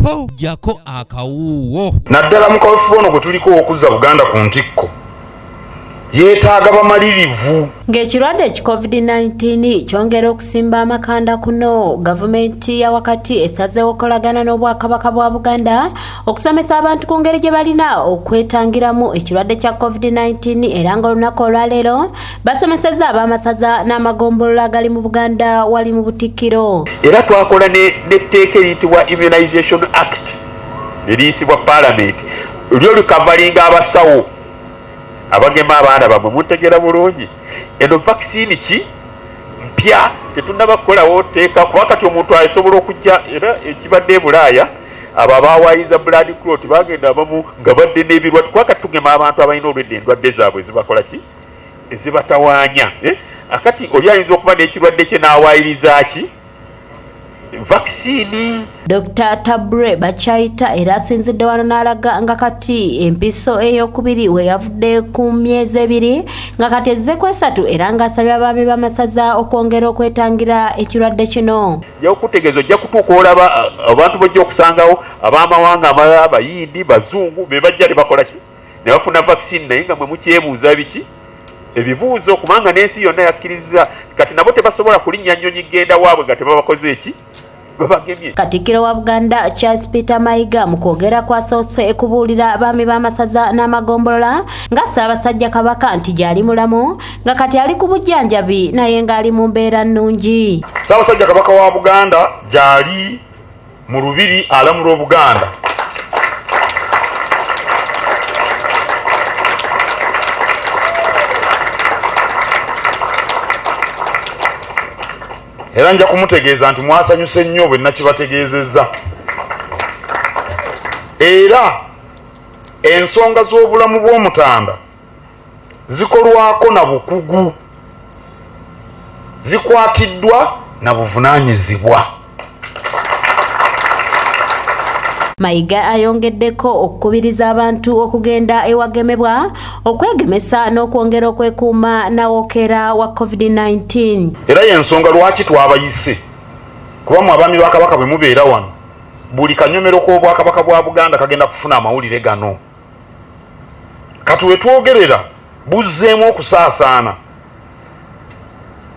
po jako akawuwo naddala mu kaweefube ono gwe tuliko okuzza Buganda ku ntikko yeetaaga bamalirivu. Ng'ekirwadde COVID-19 kyongera okusimba amakanda kuno, gavumenti ya wakati esazeewo okukolagana n'Obwakabaka bwa Buganda okusomesa abantu ku ngeri gye balina okwetangiramu ekirwadde kya COVID-19 era ng'olunaku olwaleero basomesezza ab'amasaza n'amagombolola agali mu Buganda wali mu Butikkiro. Era twakola n'etteeka eriyitibwa Immunization Act eriyisibwa Parliament lyo likavalinga abasawo abagema abaana bamwe mutegera bulungi. Eno vaccine ki mpya tetunaba kukolawo teeka kuba kati omuntu asobola okujja era ekibadde Bulaaya abo abaawayiza blood clot bagenda abamu nga badde n'ebirwadde kuba kati tugema abantu abalina olwedde endwadde zaabwe ezibakola ki ezibatawaanya. Akati oli ayinza okuba n'ekirwadde kye n'awaayiriza ki vaccine. Dr. Tabre Bachayita era asinzidde wano n'alaga nga kati empiso ey'okubiri we yavudde ku myezi 2 nga kati ezze ku 3 era ng'asabye abaami b'amasaza okwongera okwetangira ekirwadde kino. Okutegeeza ojja kutuuka olaba abantu bajja okusangawo ab'amawanga amalala Bayindi Bazungu be bajja ne bakola ki ne bafuna vaccine naye nga mwe mukyebuuza biki ebibuuzo kubanga n'ensi yonna yakkiriza kati nabo tebasobola kulinnya nnyonyi genda waabwe nga tebabakoze eki babagemye. Katikkiro wa Buganda Charles Peter Mayiga mu kwogera kwasoose kubuulira abaami b'amasaza n'amagombolola nga Ssaabasajja Kabaka nti gyali mulamu nga kati ali ku bujjanjabi naye ng'ali mu mbeera nnungi. Ssaabasajja Kabaka wa Buganda gyali mu lubiri alamula Obuganda. Era nja kumutegeeza nti mwasanyuse nnyo bwe nakibategeezezza. Era ensonga z'obulamu bw'Omutanda zikolwako na bukugu, zikwatiddwa na buvunaanyizibwa. Mayiga ayongeddeko okukubiriza abantu okugenda ewagemebwa okwegemesa n'okwongera okwekuuma nawokera wa COVID-19. Era y'ensonga lwaki twabayise kuba mu abaami ba Kabaka bwe mubeera wano buli kanyomero k'Obwakabaka bwa Buganda kagenda kufuna amawulire gano. Kati we twogerera buzzeemu okusaasaana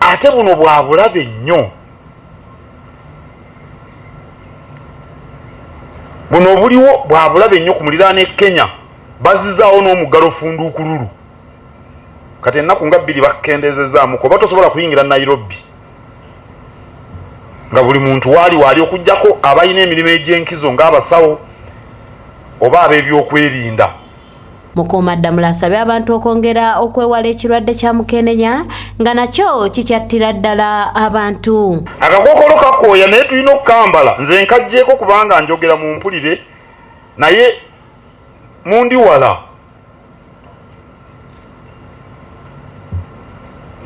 ate buno bwa bulabe nnyo. Buno obuliwo bwa bulabe nnyo ku muliraano e Kenya bazizaawo n'omuggalo funduukululu. Kati ennaku nga 2 bakkendeezezaamu kuba tosobola kuyingira Nairobi nga buli muntu waali okugjako abalina emirimu egy'enkizo ng'abasawo oba ab'ebyokwerinda. Mukuumaddamula asabye abantu okwongera okwewala ekirwadde kya mukenenya nga nakyo kikyattira ddala abantu. Akakookolo kakooya naye tulina okukambala nze nkajjeeko kubanga njogera mu mpulire naye mundi wala.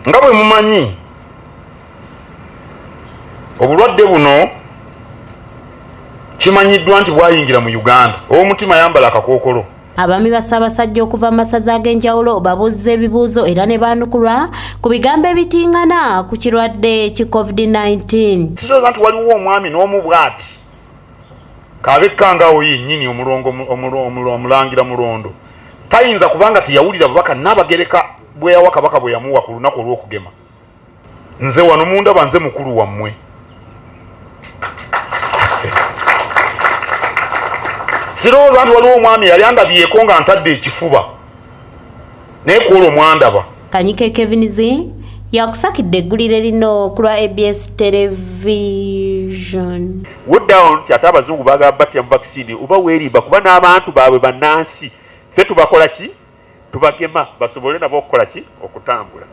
Nga bwe mumanyi obulwadde buno kimanyiddwa nti bwayingira mu Uganda. Ow'omutima yambala akakookolo. Abaami ba Ssaabasajja okuva mu masaza ag'enjawulo babuuza ebibuuzo era ne baanukulwa ku bigambo ebitingana ku kirwadde ki COVID-19. Kisoza nti waliwo omwami n'omu bw'ati kabekkangaawo yennyini omulangira mulondo tayinza kubanga teyawulira bubaka Nnaabagereka bwe yawa Kabaka bwe yamuwa ku lunaku olw'okugema. Nze wano mundaba nze mukulu wammwe. Sirowooza nti waliwo omwami yali andabyeko nga ntadde ekifuba naye kuolwo omwandaba. Kanyike Kevinizi yakusakidde eggulire lino ku lwa ABS Television. Wooddown nti ate abazungu bagamba batya mu vaccine oba weerimba kuba n'abantu baabwe bannansi ffe tubakola ki tubagema basobole nabo okukola ki okutambula.